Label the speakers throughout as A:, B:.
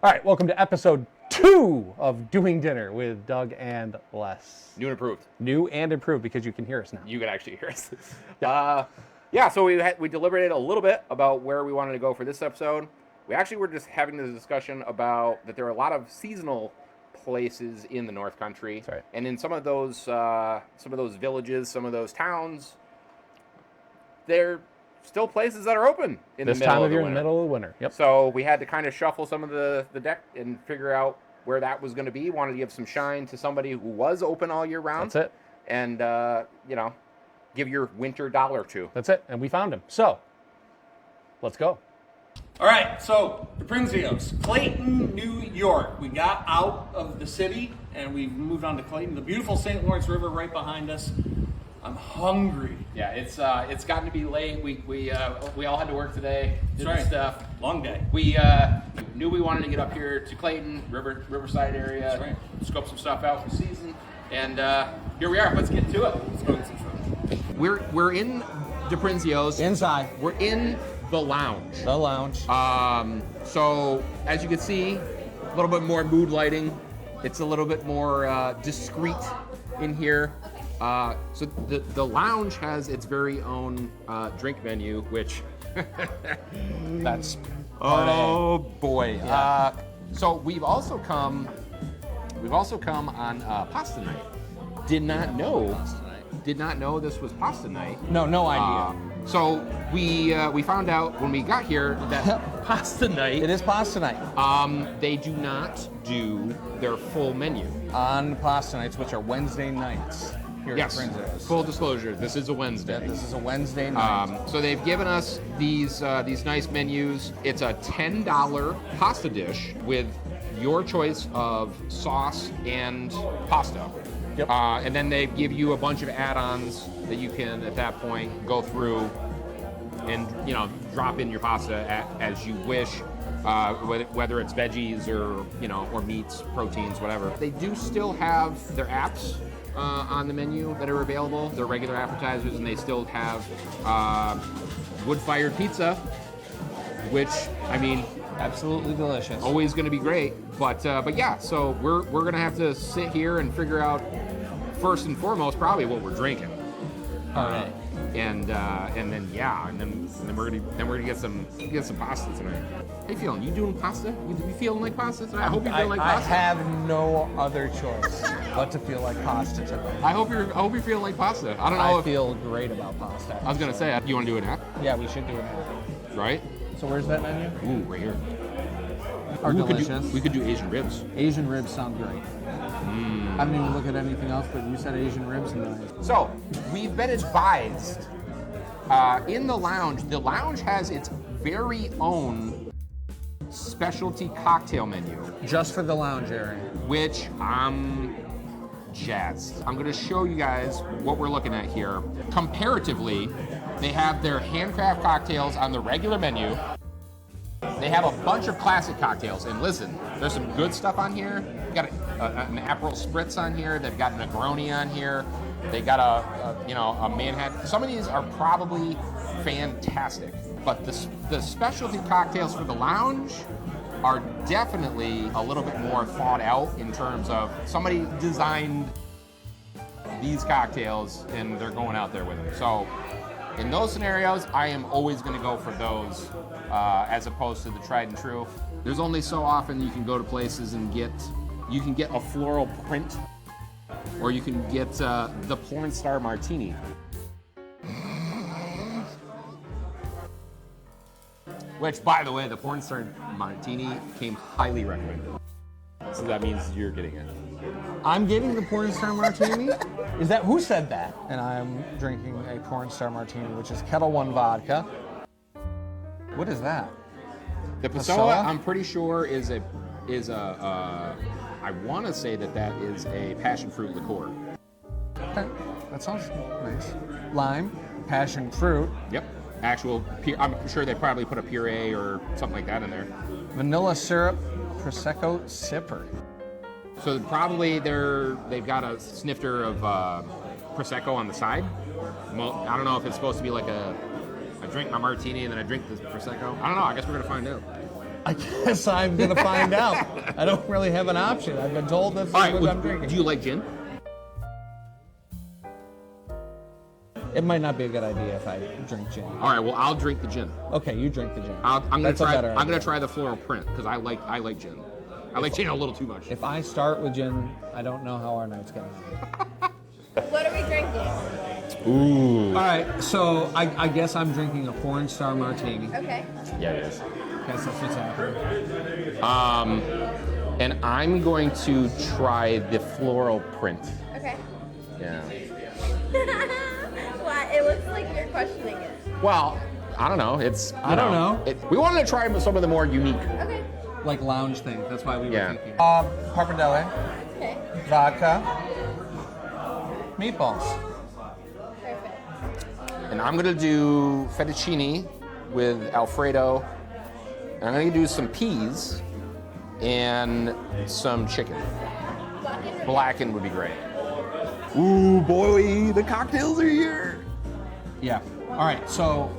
A: All right, welcome to episode 2 of Doing Dinner with Doug and Les.
B: New and improved.
A: New and improved because you can hear us now.
B: You can actually hear us. Yeah, so we deliberated a little bit about where we wanted to go for this episode. We actually were just having this discussion about that there are a lot of seasonal places in the North Country.
A: That's right.
B: And in some of those villages, some of those towns, they're still places that are open in
A: This
B: the middle
A: time
B: of
A: of
B: the
A: year,
B: winter.
A: in the middle of the winter. Yep.
B: So we had to kind of shuffle some of the deck and figure out where that was going to be. Wanted to give some shine to somebody who was open all year round.
A: That's it.
B: And, give your winter dollar to.
A: That's it. And we found him. So, let's go.
C: All right, so Diprinzios, Clayton, New York. We got out of the city and we moved on to Clayton. The beautiful St. Lawrence River right behind us. I'm hungry.
B: Yeah, it's gotten to be late. We all had to work today. Did
C: That's right.
B: stuff.
C: Long day.
B: We knew we wanted to get up here to Clayton, Riverside area.
C: That's right.
B: Scope some stuff out for the season, and here we are. Let's get to it.
C: Let's go get some food.
B: We're in Diprinzio's.
A: Inside.
B: We're in the lounge.
A: The lounge.
B: So as you can see, a little bit more mood lighting. It's a little bit more discreet in here. So the lounge has its very own drink menu, which
A: That's
B: oh boy.
A: Yeah.
B: So we've also come on pasta night. Did not know this was pasta night.
A: No idea.
B: So we found out when we got here that pasta night.
A: It is pasta night.
B: They do not do their full menu.
A: On pasta nights, which are Wednesday nights here
B: Yes.
A: at Prinzio's.
B: Full disclosure, this is a Wednesday.
A: Yeah, this is a Wednesday night.
B: So they've given us these nice menus. It's a $10 pasta dish with your choice of sauce and pasta.
A: Yep.
B: And then they give you a bunch of add-ons that you can, at that point, go through and drop in your pasta as you wish, whether it's veggies or meats, proteins, whatever. They do still have their apps on the menu that are available. They're regular appetizers, and they still have wood-fired pizza, which
A: Absolutely delicious.
B: always going to be great. But yeah, so we're going to have to sit here and figure out first and foremost probably what we're drinking.
A: All right.
B: And then we're gonna get some pasta tonight. How you feeling? You doing pasta? You feeling like pasta tonight? I hope you're feeling like pasta.
A: I have no other choice but to feel like pasta tonight.
B: I hope you're feeling like pasta. I don't know
A: I
B: if
A: feel great about pasta.
B: I was gonna say you want to do it now,
A: Yeah, we should do it.
B: right?
A: So where's that menu?
B: Ooh, right here.
A: Are
B: Ooh,
A: delicious.
B: We could do Asian ribs.
A: Asian ribs sound great. I haven't even looked at anything else, but you said Asian ribs, and
B: So we've been advised in the lounge has its very own specialty cocktail menu,
A: just for the lounge area.
B: which I'm jazzed. I'm going to show you guys what we're looking at here. Comparatively, they have their handcraft cocktails on the regular menu. They have a bunch of classic cocktails, and listen, there's some good stuff on here. They got an Aperol Spritz on here. They've got a Negroni on here. They got a Manhattan. Some of these are probably fantastic, but the specialty cocktails for the lounge are definitely a little bit more thought out in terms of somebody designed these cocktails and they're going out there with them. So in those scenarios, I am always going to go for those as opposed to the tried and true. There's only so often you can go to places and get a floral print, or you can get the porn star martini. Which, by the way, the porn star martini came highly recommended. So that means you're getting it.
A: I'm getting the porn star martini. Is that who said that? And I'm drinking a porn star martini, which is Kettle One vodka. What is that?
B: The Passoa, I'm pretty sure is a I want to say that is a passion fruit liqueur.
A: Okay, that sounds nice. Lime, passion fruit,
B: Yep. I'm sure they probably put a puree or something like that in there.
A: vanilla syrup, prosecco sipper.
B: So probably they've got a snifter of prosecco on the side. I don't know if it's supposed to be like I drink my martini and then I drink the prosecco. I don't know. I guess we're gonna find out.
A: I guess I'm gonna find out. I don't really have an option. I've been told this is
B: All right,
A: what I'm drinking.
B: do you like gin?
A: It might not be a good idea if I drink gin.
B: All right, well, I'll drink the gin.
A: Okay, you drink the gin.
B: I'm
A: That's a better
B: gonna
A: idea.
B: try the floral print because I like gin. I like gin a little too much.
A: If I start with gin, I don't know how our night's gonna end.
D: What are we drinking?
B: Ooh.
A: All right, so I guess I'm drinking a 4-star martini.
D: Okay.
B: Yeah, it is.
A: Guess that's what's happening.
B: And I'm going to try the floral print.
D: Okay.
B: Yeah.
D: What? It looks like you're questioning it.
B: Well, I don't know.
A: I don't know.
B: We wanted to try some of the more unique.
D: Okay.
A: Like lounge things. That's why we were
B: Yeah.
A: thinking. Pappardelle,
D: Okay.
A: vodka, meatballs.
D: Perfect.
B: And I'm gonna do fettuccine with Alfredo. And I'm gonna do some peas and some chicken. Blackened would be great. Ooh, boy, the cocktails are here.
A: Yeah. All right, so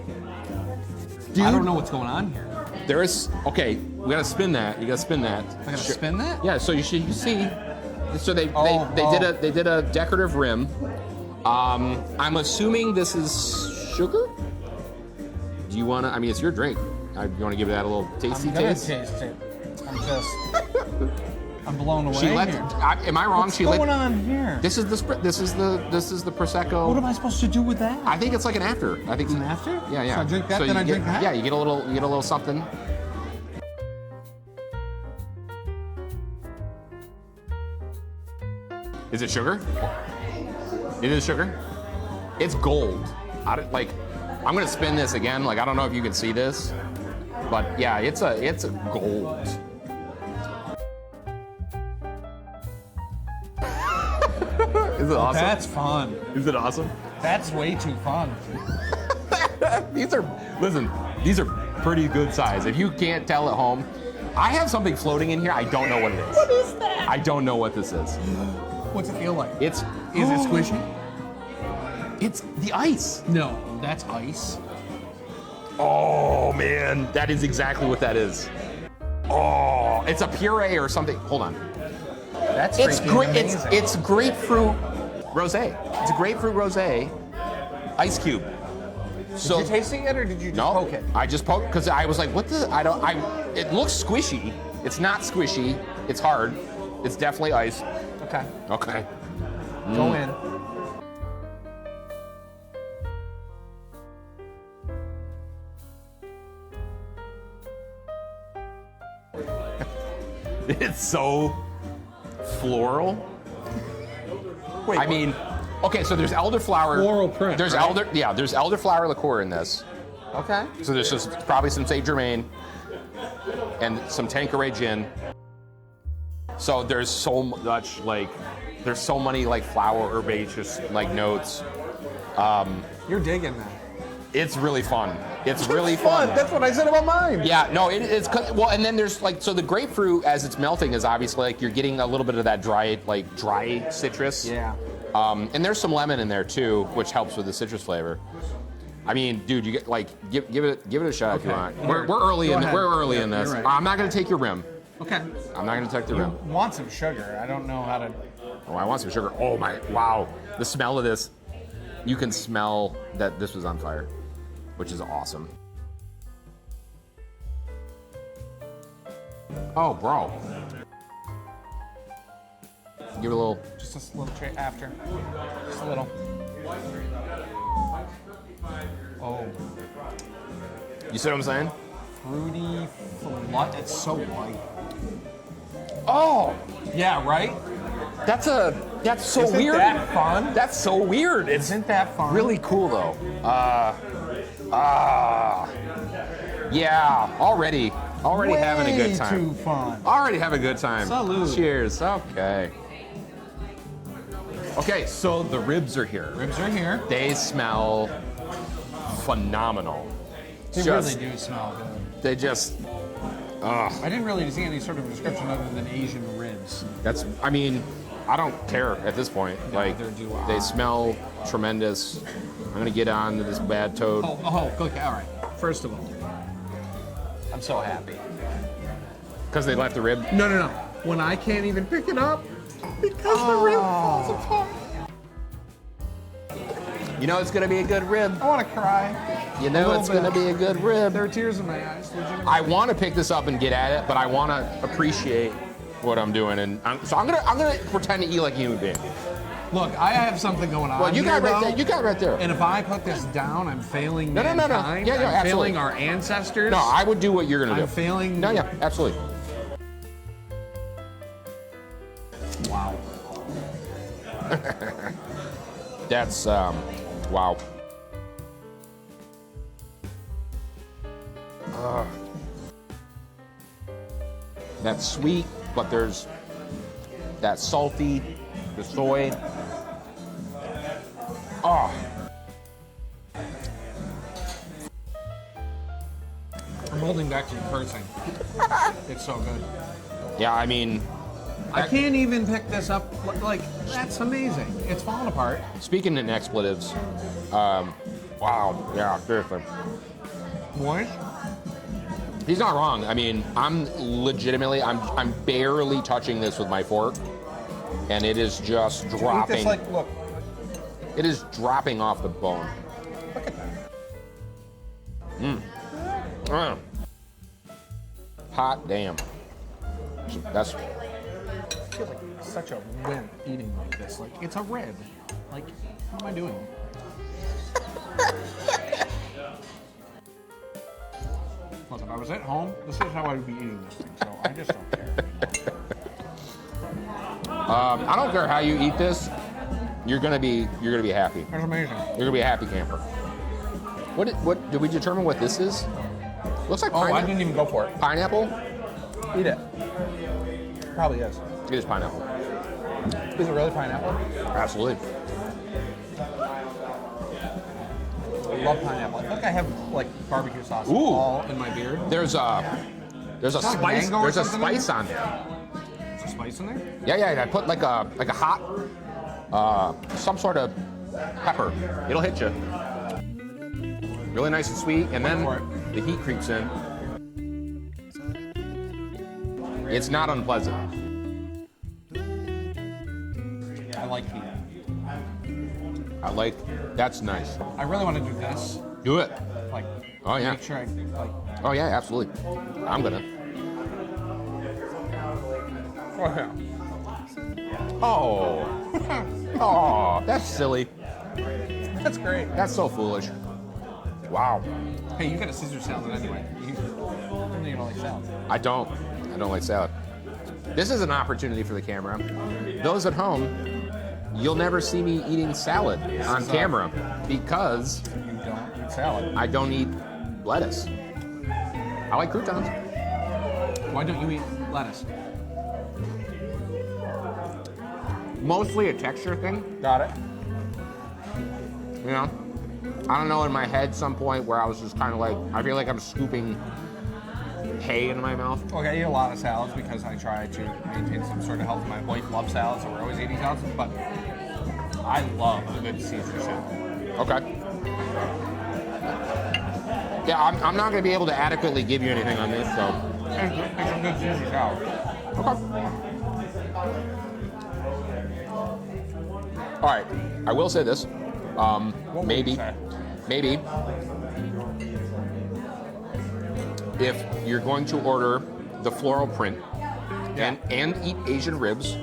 B: Dude.
A: I don't know what's going on here.
B: There is, okay, we gotta spin that. You gotta spin that.
A: I gotta spin that?
B: Yeah, so you see. So they
A: Oh.
B: did a decorative rim. I'm assuming this is sugar? Do you wanna, I mean, it's your drink. You wanna give that a little tasty
A: I'm gonna
B: taste?
A: taste it. I'm blown away
B: She let,
A: here.
B: am I wrong?
A: What's
B: She
A: going
B: let,
A: on here?
B: this is the prosecco.
A: What am I supposed to do with that?
B: I think it's like an after. I think
A: It's an after?
B: Yeah, yeah.
A: So I drink that,
B: So
A: then
B: you
A: I drink that?
B: Yeah, you get a little something. Is it sugar? It is sugar. It's gold. I'm gonna spin this again. Like I don't know if you can see this, but yeah, it's a gold. Is it awesome?
A: That's fun.
B: Is it awesome?
A: That's way too fun.
B: These are pretty good size. If you can't tell at home, I have something floating in here. I don't know what it is.
A: What is that?
B: I don't know what this is.
A: What's it feel like?
B: Is
A: it squishy?
B: It's the ice.
A: No, that's ice.
B: Oh man, that is exactly what that is. Oh, it's a puree or something. Hold on.
A: That's
B: It's
A: freaking
B: great.
A: amazing.
B: It's grapefruit rosé. It's a grapefruit rosé ice cube. So
A: Did you tasting it or did you just poke it?
B: I just poked because I was like, what the? It looks squishy. It's not squishy. It's hard. It's definitely ice.
A: Okay.
B: Okay.
A: Go in.
B: It's so floral.
A: Wait,
B: I mean, okay, so there's elderflower.
A: Floral print,
B: There's
A: right?
B: there's elderflower liqueur in this.
A: Okay.
B: So there's just probably some Saint Germain and some Tanqueray gin. So there's so much there's so many flower herbaceous notes.
A: You're digging that.
B: It's really fun. It's really fun.
A: That's what I said about mine.
B: Yeah, no, it's well, and then there's so the grapefruit as it's melting is obviously you're getting a little bit of that dry citrus.
A: Yeah.
B: And there's some lemon in there too, which helps with the citrus flavor. I mean, dude, you get give it a shot if you
A: Okay.
B: want. We're early
A: Go
B: in
A: ahead.
B: we're early
A: Yeah,
B: in this.
A: you're right.
B: I'm not gonna take your rim.
A: Okay.
B: I'm not gonna take the rim.
A: You want some sugar? I don't know how to.
B: Oh, I want some sugar. Oh my, wow. The smell of this, you can smell that this was on fire, which is awesome. Oh, bro. Give it a little.
A: Just a little tray after. Just a little. Oh,
B: You see what I'm saying?
A: fruity flut. It's so light.
B: Oh,
A: Yeah, right?
B: that's so
A: Isn't
B: weird.
A: that fun?
B: That's so weird. It's
A: Isn't that fun?
B: really cool though. Yeah, already having a good time.
A: Too fun.
B: Already having a good time.
A: Salud.
B: Cheers. Okay. Okay, so the ribs are here.
A: Ribs are here.
B: They smell phenomenal.
A: They
B: Just-
A: really do smell good.
B: They just,
A: I didn't really see any sort of description other than Asian ribs.
B: I mean, I don't care at this point.
A: Neither do I.
B: They smell tremendous. I'm gonna get on to this bad toad.
A: Oh, okay, all right. First of all, I'm so happy.
B: Because they left the rib.
A: No, no, no. When I can't even pick it up because the rib falls apart.
B: You know it's gonna be a good rib.
A: I want to cry.
B: You know it's gonna be a good rib.
A: There are tears in my eyes. Legitimately.
B: I want to pick this up and get at it, but I want to appreciate what I'm doing, and so I'm gonna pretend to eat like a human being.
A: Look, I have something going on.
B: Well, you got right there. You got right there.
A: And if I put this down, I'm failing
B: No.
A: mankind.
B: Yeah,
A: I'm
B: absolutely.
A: failing our ancestors.
B: No, I would do what you're gonna do.
A: I'm failing.
B: No, yeah, absolutely.
A: Wow.
B: That's wow. That's sweet, but there's that salty, the soy. Oh.
A: I'm holding back from cursing. It's so good.
B: Yeah, I mean,
A: I can't even pick this up. Like, that's amazing. It's falling apart.
B: speaking in expletives, wow, yeah, seriously.
A: Moist?
B: He's not wrong. I mean, I'm barely touching this with my fork, and it is just
A: Eat this
B: dropping.
A: like, look.
B: It is dropping off the bone.
A: Look at that.
B: Hot damn. That's
A: I feel like such a wimp eating like this. Like, it's a rib. Like, what am I doing? Look, if I was at home, this is how I would be eating this thing, so I just don't care anymore.
B: I don't care how you eat this. You're gonna be happy.
A: That's amazing.
B: You're gonna be a happy camper. What did we determine what this is? Looks like
A: Oh, I
B: pineapple.
A: didn't even go for it.
B: Pineapple?
A: Eat it. Probably is.
B: It is pineapple.
A: Is it really pineapple?
B: Absolutely.
A: I love pineapple. I think I have like barbecue sauce
B: Ooh.
A: all in my beard.
B: There's a
A: like
B: spice.
A: mango or
B: There's a
A: something in
B: spice on there.
A: Is there spice in there?
B: Yeah. I put like a hot, some sort of pepper. It'll hit you. Really nice and sweet, and then
A: for it.
B: the heat creeps in. It's not unpleasant.
A: I like heat.
B: That's nice.
A: I really want to do this.
B: Do it.
A: Like,
B: Oh, yeah.
A: make sure I like.
B: Oh yeah, absolutely. I'm gonna.
A: Oh yeah.
B: Oh. Oh, that's silly.
A: That's great.
B: That's so foolish. Wow.
A: Hey, you got a Caesar salad anyway. You don't like salad.
B: I don't like salad. This is an opportunity for the camera. Those at home, you'll never see me eating salad on camera because
A: You don't eat salad.
B: I don't eat lettuce. I like croutons.
A: Why don't you eat lettuce?
B: Mostly a texture thing,
A: Got it.
B: you know? I don't know, in my head some point where I was just kind of like, I feel like I'm scooping hay into my mouth.
A: Look, I eat a lot of salads because I try to maintain some sort of health. My wife loves salads, so we're always eating salads. But I love a good Caesar salad.
B: Okay. Yeah, I'm not going to be able to adequately give you anything on this, so.
A: It's a good Caesar salad.
B: Okay. All right, I will say this.
A: What would
B: Maybe,
A: you say?
B: maybe, if you're going to order the floral print and eat Asian ribs,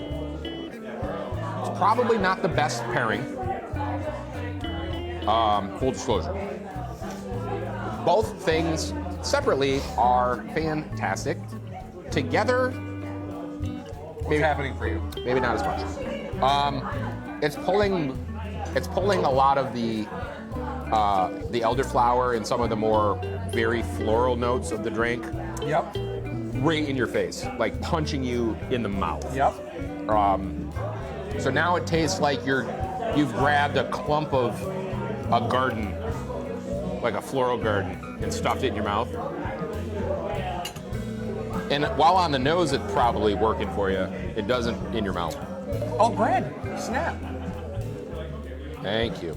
B: it's probably not the best pairing. Full disclosure. Both things separately are fantastic. Together,
A: What's happening for you?
B: maybe not as much. It's pulling a lot of the elderflower and some of the more very floral notes of the drink
A: Yep.
B: right in your face, like punching you in the mouth.
A: Yep.
B: So now it tastes like you've grabbed a clump of a garden, like a floral garden, and stuffed it in your mouth. And while on the nose, it's probably working for you. It doesn't in your mouth.
A: Oh, bread. Snap.
B: Thank you.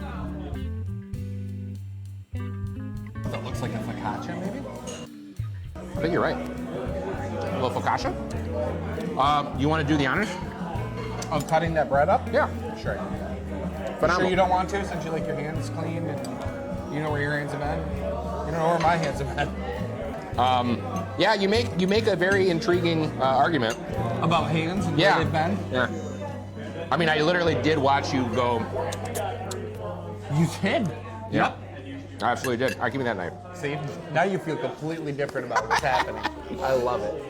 A: That looks like a focaccia, maybe?
B: I think you're right. little focaccia. You want to do the honors?
A: Of cutting that bread up?
B: Yeah.
A: Sure.
B: Phenomenal.
A: Sure you don't want to, since you like your hands clean and you know where your hands have been? You don't know where my hands have been.
B: Yeah, you make a very intriguing argument.
A: About hands and
B: Yeah.
A: where they've been?
B: Yeah. I mean, I literally did watch you go.
A: You did?
B: Yeah. I absolutely did. All right, give me that knife.
A: See, now you feel completely different about what's happening. I love it.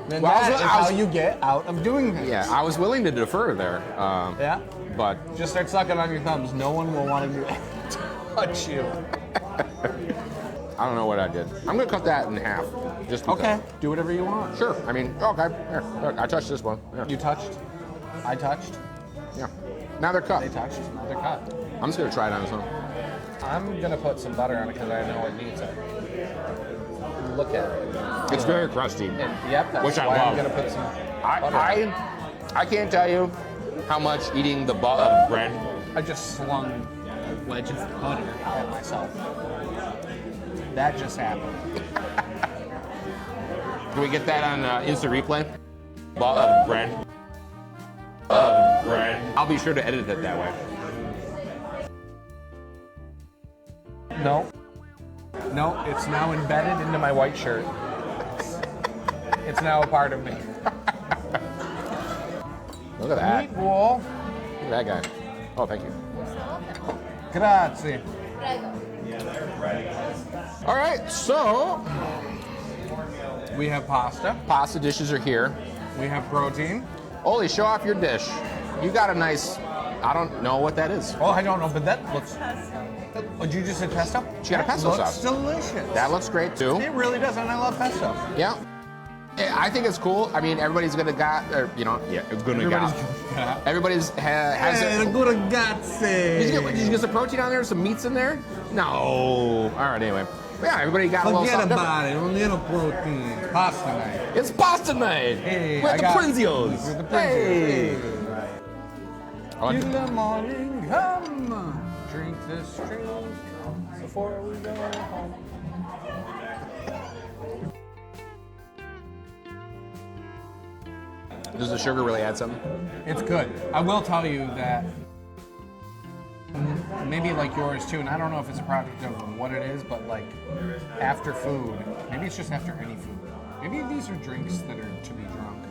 A: And
B: Well,
A: that is
B: I
A: how
B: was-
A: you get out of doing things.
B: Yeah, I was willing to defer there.
A: Yeah?
B: But
A: Just start sucking on your thumbs. No one will want to touch you.
B: I don't know what I did. I'm gonna cut that in half. Just because.
A: Okay, do whatever you want.
B: Sure. I mean, okay. Here, look, I touched this one. Yeah.
A: You touched. I touched.
B: Yeah. Now they're cut.
A: They touched. Now they're cut.
B: I'm just gonna try it on this one.
A: I'm gonna put some butter on it because I know it needs it. Look at it.
B: It's very crusty.
A: Yep, that's
B: Which I
A: why
B: love.
A: I'm gonna put some butter on it.
B: I can't tell you how much eating the butt of bread.
A: I just slung a wedge of butter at myself. That just happened.
B: Can we get that on instant replay? Butt of bread. Bread. I'll be sure to edit it that way.
A: No. No, it's now embedded into my white shirt. It's now a part of me.
B: Look at that.
A: Meatball.
B: Look at that guy. Oh, thank you.
A: Grazie.
B: All right, so
A: We have pasta.
B: pasta dishes are here.
A: We have protein.
B: Oli, show off your dish. You got a nice, I don't know what that is.
A: Oh, I don't know, but that looks. Oh, did you just say pesto?
B: She got a pesto
A: Looks
B: sauce.
A: delicious.
B: That looks great too.
A: It really does, and I love pesto.
B: Yeah. I think it's cool. I mean, everybody's gonna got, or, you know, yeah, gonna got. Everybody's has it. Did you get some protein on there? Some meats in there? No. All right. Anyway, yeah. Everybody got a little something different.
A: it. A little protein. Pasta night.
B: It's pasta night.
A: Hey,
B: with
A: I
B: the
A: got-
B: Prinzios.
A: With the
B: Hey.
A: Prinzio. In the morning, come drink this drink before we go home.
B: Does the sugar really add something?
A: It's good. I will tell you that maybe like yours too, and I don't know if it's a product of what it is, but like after food, maybe it's just after any food. Maybe these are drinks that are to be drunk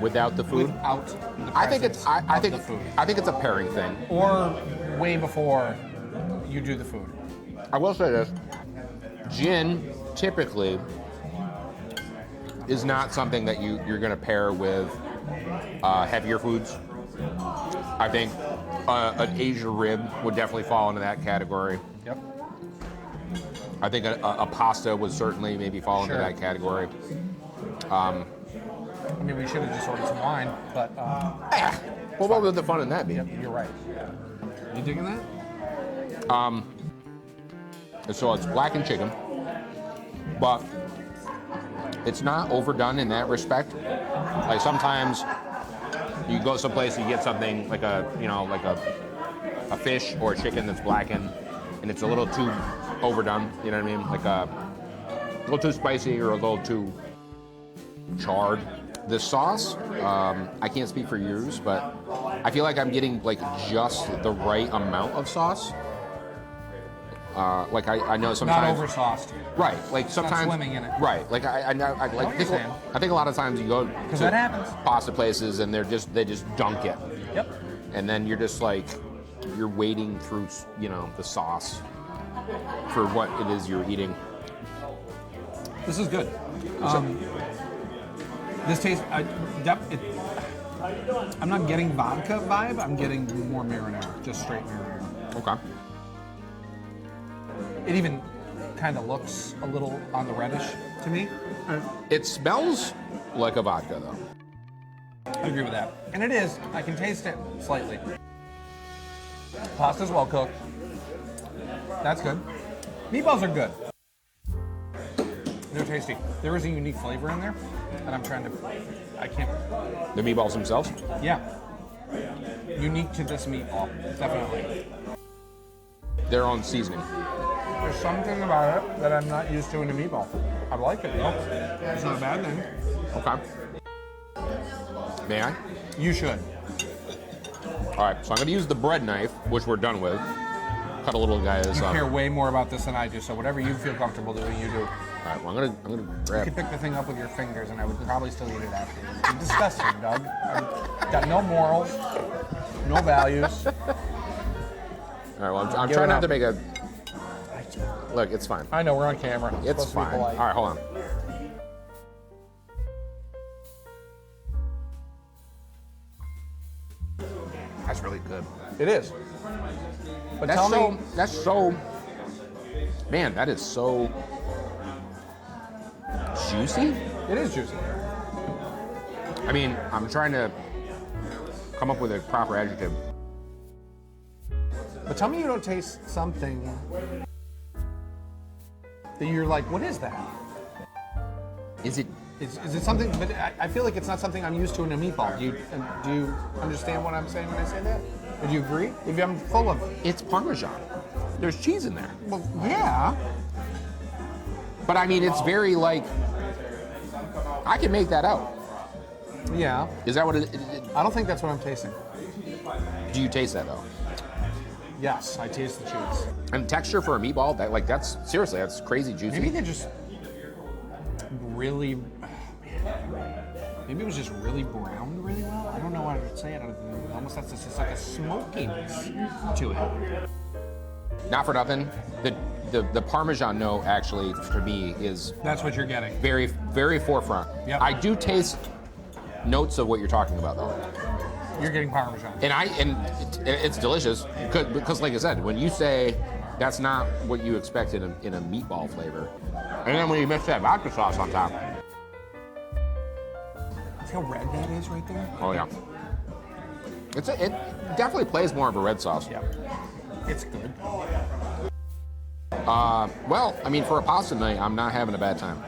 B: Without the food?
A: without the
B: I think it's. I
A: of
B: think.
A: the food,
B: I think it's a pairing thing.
A: or way before you do the food.
B: I will say this: gin typically is not something that you're going to pair with heavier foods. I think an Asia rib would definitely fall into that category.
A: Yep.
B: I think a pasta would certainly maybe fall into
A: Sure.
B: that category.
A: I mean, we should have just ordered some wine, but
B: Well, what would the fun in that be?
A: yep, you're right. You digging that?
B: So it's blackened chicken, but it's not overdone in that respect. Like sometimes you go someplace and you get something like a fish or a chicken that's blackened, and it's a little too overdone. You know what I mean? Like a little too spicy or a little too charred. The sauce, I can't speak for yours, but I feel like I'm getting like just the right amount of sauce. Like I know sometimes
A: Not oversauced.
B: right, like sometimes
A: swimming in it.
B: Right, like I know I
A: what
B: like
A: you're
B: think,
A: saying.
B: I think a lot of times you go to
A: that happens.
B: pasta places and they just dunk it,
A: Yep.
B: and then you're just like you're wading through the sauce for what it is you're eating.
A: This is good. This tastes. I'm not getting vodka vibe. I'm getting more marinara, just straight marinara.
B: Okay.
A: It even kind of looks a little on the reddish to me.
B: It smells like a vodka though.
A: I agree with that. And it is. I can taste it slightly. Pasta's well cooked. That's good. Meatballs are good. They're tasty. There is a unique flavor in there, and I'm trying to. I can't.
B: The meatballs themselves.
A: Yeah. Unique to this meatball, definitely.
B: Their own seasoning.
A: There's something about it that I'm not used to in a meatball. I like it though. It's not a bad thing.
B: Okay. May I?
A: You should.
B: All right, so I'm going to use the bread knife, which we're done with. Cut a little guys
A: You
B: up.
A: care way more about this than I do, so whatever you feel comfortable doing, you do.
B: All right, well, I'm gonna
A: You
B: grab.
A: could pick the thing up with your fingers, and I would probably still eat it after. It's disgusting, Doug. I've got no morals, no values.
B: All right, well, I'm
A: Give
B: trying
A: it
B: not
A: up.
B: to make a. Look, it's fine.
A: I know we're on camera.
B: It's
A: supposed to be
B: fine. All
A: polite.
B: right, hold on. That's really good.
A: It is. But tell me,
B: That's so. Man, that is so juicy.
A: it is juicy.
B: I mean, I'm trying to come up with a proper adjective.
A: But tell me you don't taste something that you're like, what is that?
B: Is it?
A: Is it something? But I feel like it's not something I'm used to in a meatball. Do you understand what I'm saying when I say that? Would you agree? If I'm full of,
B: It's Parmesan. There's cheese in there.
A: well, yeah.
B: But I mean, it's very like. I can make that out.
A: Yeah.
B: Is that what it
A: I don't think that's what I'm tasting.
B: do you taste that though?
A: Yes, I taste the cheese.
B: And texture for a meatball, that's seriously, that's crazy juicy.
A: Maybe they're just really. Maybe it was just really browned really well. I don't know how to say it. It almost has this like a smokiness to it.
B: Not for nothing. The Parmesan note actually for me is
A: That's what you're getting.
B: very, very forefront.
A: Yep.
B: I do taste notes of what you're talking about though.
A: You're getting Parmesan.
B: And it's delicious because like I said, when you say that's not what you expect in a meatball flavor, and then when you mix that vodka sauce on top,
A: See how red that is right there?
B: oh yeah, it definitely plays more of a red sauce.
A: Yeah. It's good.
B: Well, I mean, for a pasta night, I'm not having a bad time.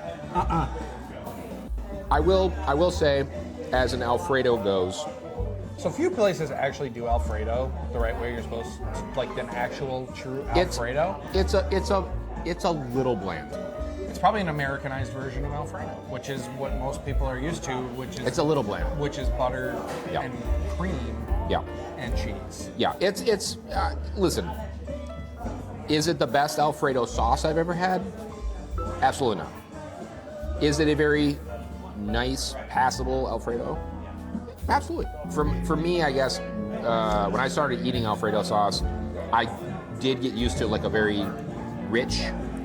B: I will say, as an Alfredo goes,
A: So few places actually do Alfredo the right way you're supposed to, like an actual true Alfredo.
B: it's a little bland.
A: It's probably an Americanized version of Alfredo, which is what most people are used to,
B: It's a little bland.
A: which is butter
B: Yeah.
A: and cream
B: Yeah,
A: and cheese.
B: yeah. It's listen. Is it the best Alfredo sauce I've ever had? Absolutely not. Is it a very nice, passable Alfredo? Absolutely. For me, I guess when I started eating Alfredo sauce, I did get used to like a very rich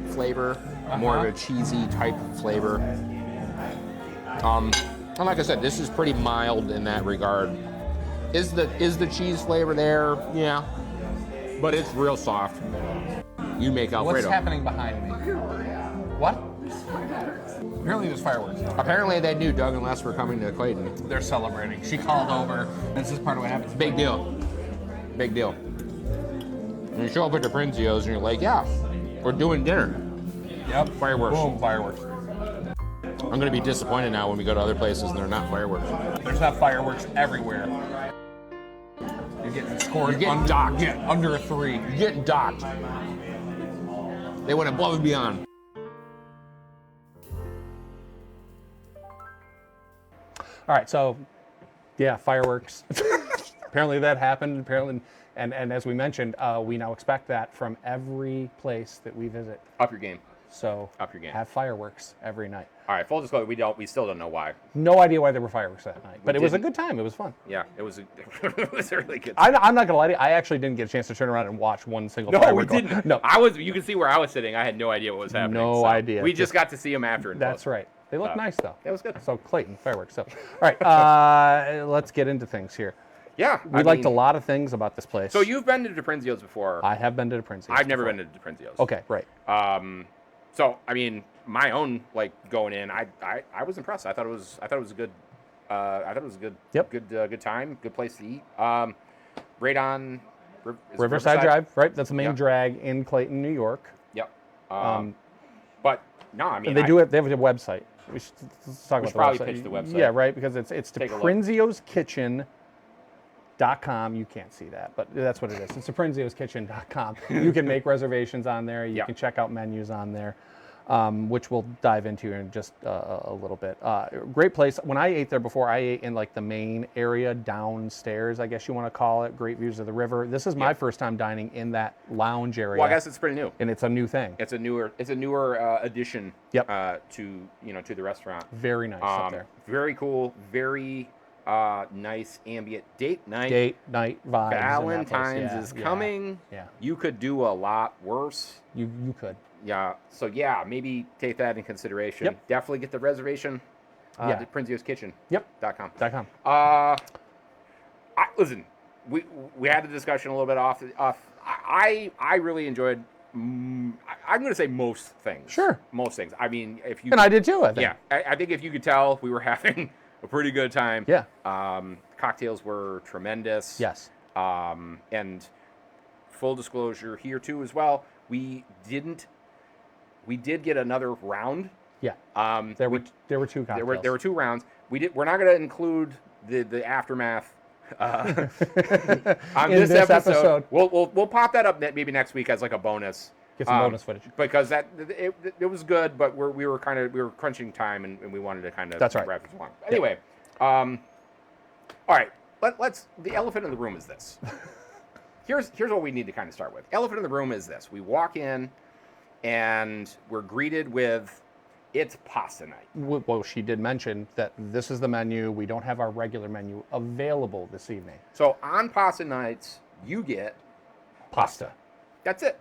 B: flavor, more of a cheesy type flavor. And like I said, this is pretty mild in that regard. Is the cheese flavor there? Yeah, but it's real soft. You make Alfredo.
A: What's happening behind me? What? Apparently there's fireworks.
B: Apparently they knew Doug and Les were coming to Clayton.
A: They're celebrating. She called over. This is part of what happens.
B: Big deal. Big deal. And you show up at the Prinzio's and you're like, yeah, we're doing dinner.
A: Yep.
B: Fireworks.
A: Boom, fireworks.
B: I'm gonna be disappointed now when we go to other places and they're not fireworks.
A: There's not fireworks everywhere. You're getting scored.
B: You're getting
A: under,
B: docked.
A: Yeah, under a 3.
B: You're getting docked. They went above and beyond.
A: All right, so yeah, fireworks. Apparently that happened. Apparently, and as we mentioned, we now expect that from every place that we visit.
B: Up your game.
A: So
B: Up your game.
A: have fireworks every night.
B: All right, full disclosure, we still don't know why.
A: No idea why there were fireworks that night, but it was a
B: didn't.
A: good time. It was fun.
B: Yeah, it was a really good.
A: I'm not gonna lie to you. I actually didn't get a chance to turn around and watch one single
B: No, we
A: firework.
B: didn't.
A: No,
B: You can see where I was sitting. I had no idea what was happening.
A: No idea.
B: We just got to see them after.
A: that's right. They look nice though.
B: It was good.
A: So Clayton fireworks. So, all right, let's get into things here.
B: Yeah,
A: We liked a lot of things about this place.
B: So you've been to Diprinzio's before.
A: I have been to Prinzio.
B: I've never been to Diprinzio's.
A: Okay, right.
B: So I mean, my own like going in, I was impressed. I thought it was a good. I thought it was a good.
A: Yep.
B: Good time. Good place to eat. Right on. Is it
A: Riverside Drive, right? That's the main
B: Yeah.
A: drag in Clayton, New York.
B: Yep. But no, I mean
A: And they have a website. We should let's talk
B: should
A: about the
B: probably
A: website.
B: pitch the website.
A: Yeah, right, because it's
B: Take a look.
A: diprinzioskitchen.com. You can't see that, but that's what it is. It's diprinzioskitchen.com. You can make reservations on there. You
B: Yeah.
A: can check out menus on there. which we'll dive into in just a little bit. Great place. When I ate there before, I ate in like the main area downstairs, I guess you want to call it. Great views of the river. This is my first time dining in that lounge area.
B: Well, I guess it's pretty new.
A: And it's a new thing.
B: It's a newer addition to the restaurant.
A: Very nice up there.
B: Very cool. Very nice ambient date night
A: vibes.
B: Valentine's is coming.
A: Yeah.
B: You could do a lot worse.
A: You could.
B: Yeah. So yeah, maybe take that in consideration.
A: Yep.
B: Definitely get the reservation. Prinzio's Kitchen.
A: Yep.
B: .com.
A: .com.
B: Listen, we had a discussion a little bit off. I really enjoyed. I'm going to say most things.
A: Sure.
B: Most things. I mean, if you
A: and I did too. I think.
B: Yeah. I think if you could tell, we were having a pretty good time.
A: Yeah.
B: Cocktails were tremendous.
A: Yes.
B: And full disclosure here too as well. We did get another round.
A: Yeah. There were two cocktails.
B: There were 2 rounds. We're not going to include the aftermath on this episode. We'll pop that up maybe next week as like a bonus.
A: Get some bonus footage
B: because it was good, but we were crunching time and we wanted to kind of wrap it along. Anyway, all right. Let's. The elephant in the room is this. Here's what we need to kind of start with. Elephant in the room is this. We walk in, and we're greeted with, it's pasta night.
A: Well, she did mention that this is the menu. We don't have our regular menu available this evening.
B: So on pasta nights, you get pasta. That's it.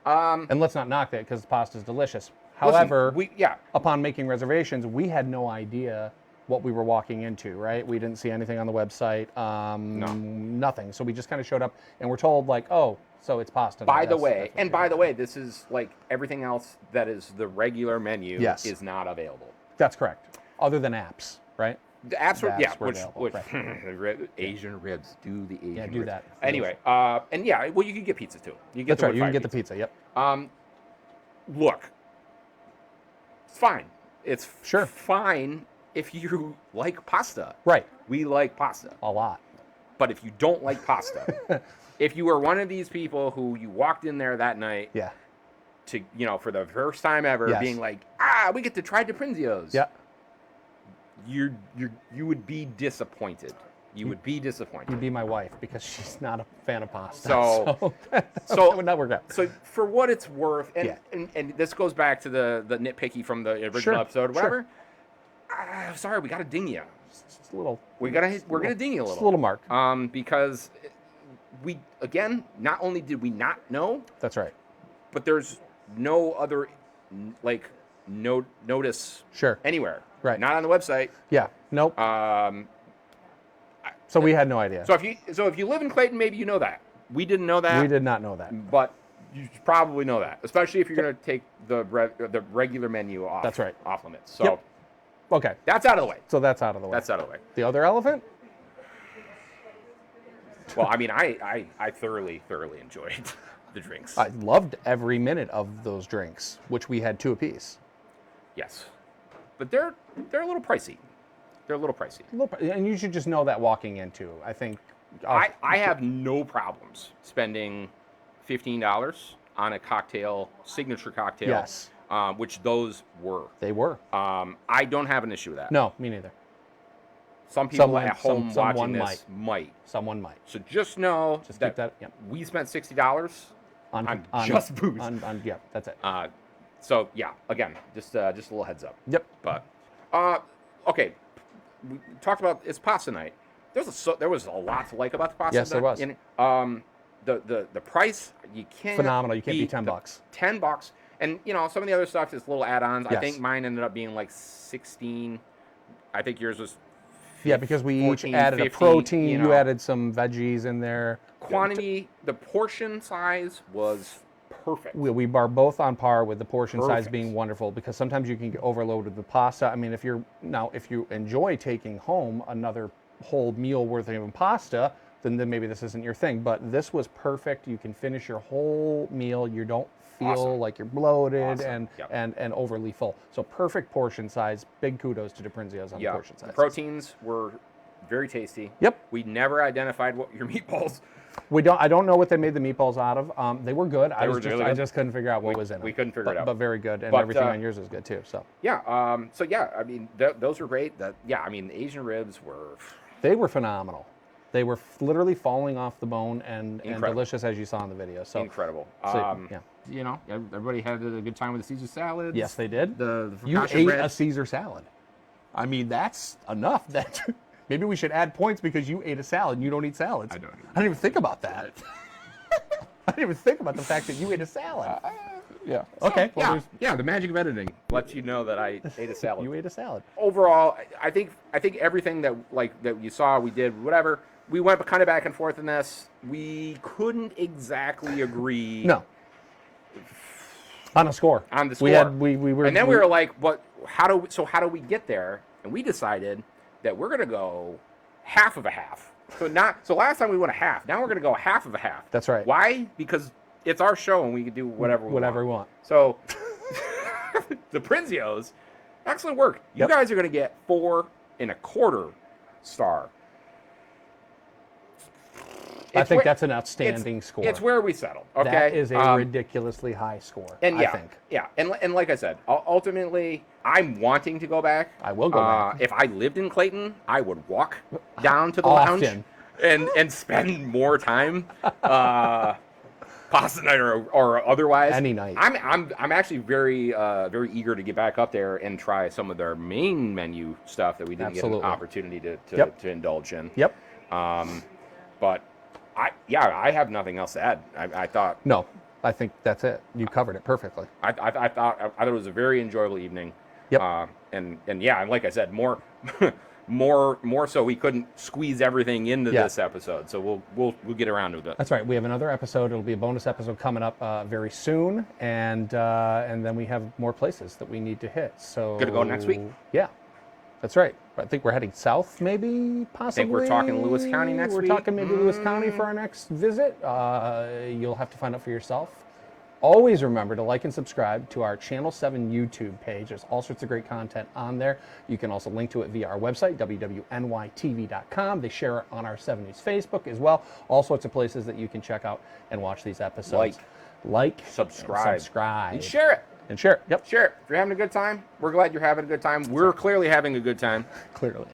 A: And let's not knock that because pasta is delicious. However,
B: listen,
A: upon making reservations, we had no idea what we were walking into, right? We didn't see anything on the website, nothing. So we just kind of showed up and we're told like, oh, so it's pasta.
B: By the way, this is like everything else that is the regular menu is not available.
A: That's correct. Other than apps, right?
B: The apps were, which
A: right.
B: Asian ribs, do the Asian ribs.
A: do that.
B: Anyway, and well, you can get pizza too.
A: That's right, you can get the pizza, yep.
B: Look, it's fine. It's
A: sure
B: fine if you like pasta.
A: Right.
B: We like pasta.
A: A lot.
B: But if you don't like pasta, if you were one of these people who you walked in there that night to, for the first time ever, being like, we get to try Diprinzio's.
A: Yeah.
B: You would be disappointed. You would be disappointed.
A: You'd be my wife because she's not a fan of pasta.
B: So
A: that would not work out.
B: So for what it's worth, and this goes back to the nitpicky from the original episode, whatever. Sorry, we got to ding you.
A: Just a little.
B: We're gonna ding you a little.
A: Just a little mark.
B: Because we not only did we not know.
A: That's right.
B: But there's no other notice. Anywhere.
A: Right.
B: Not on the website.
A: Yeah. Nope. So we had no idea.
B: So if you live in Clayton, maybe you know that. We didn't know that.
A: We did not know that.
B: But you probably know that, especially if you're going to take the regular menu off.
A: That's right.
B: Off limits. So.
A: Okay.
B: That's out of the way.
A: So that's out of the way.
B: That's out of the way.
A: The other elephant?
B: Well, I mean, I thoroughly enjoyed the drinks.
A: I loved every minute of those drinks, which we had 2 apiece.
B: Yes. But they're a little pricey. They're a little pricey.
A: And you should just know that walking into. I think.
B: I have no problems spending $15 on a cocktail, signature cocktail.
A: Yes.
B: Which those were.
A: They were.
B: I don't have an issue with that.
A: No, me neither.
B: Some people at home watching this might.
A: Someone might.
B: So just know that we spent $60 on just booze.
A: Yeah, that's it.
B: So yeah, again, just a little heads up.
A: Yep.
B: But okay, we talked about it's pasta night. There was a lot to like about the pasta.
A: Yes, there was.
B: The price you can't
A: phenomenal. You can't beat $10.
B: $10, and some of the other stuff is little add-ons.
A: Yes.
B: I think mine ended up being like 16. I think yours was.
A: Because we
B: 14,
A: each added
B: 50,
A: a protein. You added some veggies in there.
B: Quantity, the portion size was perfect.
A: We are both on par with the portion size being wonderful because sometimes you can get overloaded with pasta. I mean, if you enjoy taking home another whole meal worth of pasta, then maybe this isn't your thing. But this was perfect. You can finish your whole meal. You don't feel like you're bloated and overly full. So perfect portion size. Big kudos to Diprinzio's on the portion size.
B: The proteins were very tasty.
A: Yep.
B: We never identified what your meatballs.
A: I don't know what they made the meatballs out of. They were good. I
B: were really
A: I
B: good.
A: just couldn't figure out what was in them.
B: We couldn't figure it out.
A: But very good, and
B: But,
A: everything on yours is good too. So
B: Yeah. I mean, those were great. I mean, the Asian ribs were.
A: they were phenomenal. They were literally falling off the bone and
B: Incredible.
A: delicious, as you saw in the video. So
B: Incredible.
A: yeah.
B: You know, everybody had a good time with the Caesar salads.
A: Yes, they did.
B: The
A: You
B: focaccia
A: ate
B: bread.
A: a Caesar salad. I mean, that's enough. That maybe we should add points because you ate a salad and you don't eat salads.
B: I don't eat
A: I didn't even think about that. I didn't even think about the fact that you ate a salad.
B: Yeah.
A: Okay. Well,
B: Yeah.
A: there's-
B: Yeah. The magic of editing lets you know that I ate a salad.
A: You ate a salad.
B: Overall, I think everything that you saw, we did, whatever. We went kind of back and forth in this. We couldn't exactly agree.
A: No. On a score.
B: On the
A: We
B: score.
A: had we were.
B: And then we were like, "What? How do we get there?" And we decided that we're gonna go half of a half. So last time we went a half. Now we're gonna go half of a half.
A: That's right.
B: Why? Because it's our show and we can do whatever we want. So the Prinzios, excellent work. You
A: Yep.
B: guys are gonna get 4.25 star.
A: I
B: It's
A: think
B: where-
A: that's an outstanding score.
B: It's where we settled. Okay,
A: That is a ridiculously high score.
B: And
A: I think.
B: and like I said, ultimately, I'm wanting to go back.
A: I will go back.
B: If I lived in Clayton, I would walk down to the
A: Often.
B: lounge and spend more time, pasta night or otherwise.
A: Any night.
B: I'm actually very very eager to get back up there and try some of their main menu stuff that we didn't get
A: Absolutely.
B: an opportunity to
A: Yep.
B: to indulge in.
A: Yep.
B: But I have nothing else to add. I thought.
A: No, I think that's it. You covered it perfectly.
B: I thought it was a very enjoyable evening.
A: Yep.
B: And yeah, and like I said, more more so we couldn't squeeze everything into
A: Yeah.
B: this episode. So we'll get around to it.
A: That's right. We have another episode. It'll be a bonus episode coming up very soon, and then we have more places that we need to hit. So
B: Gonna go next week?
A: Yeah, that's right. I think we're heading south, maybe possibly.
B: we're talking Lewis County next week?
A: We're talking maybe Lewis County for our next visit. You'll have to find out for yourself. Always remember to like and subscribe to our Channel 7 YouTube page. There's all sorts of great content on there. You can also link to it via our website, WWNYTV.com. They share it on our 7 News Facebook as well. All sorts of places that you can check out and watch these episodes. Like,
B: Subscribe.
A: and
B: And share it.
A: And share it. Yep,
B: Share it. If you're having a good time, we're glad you're having a good time. We're clearly having a good time.
A: clearly.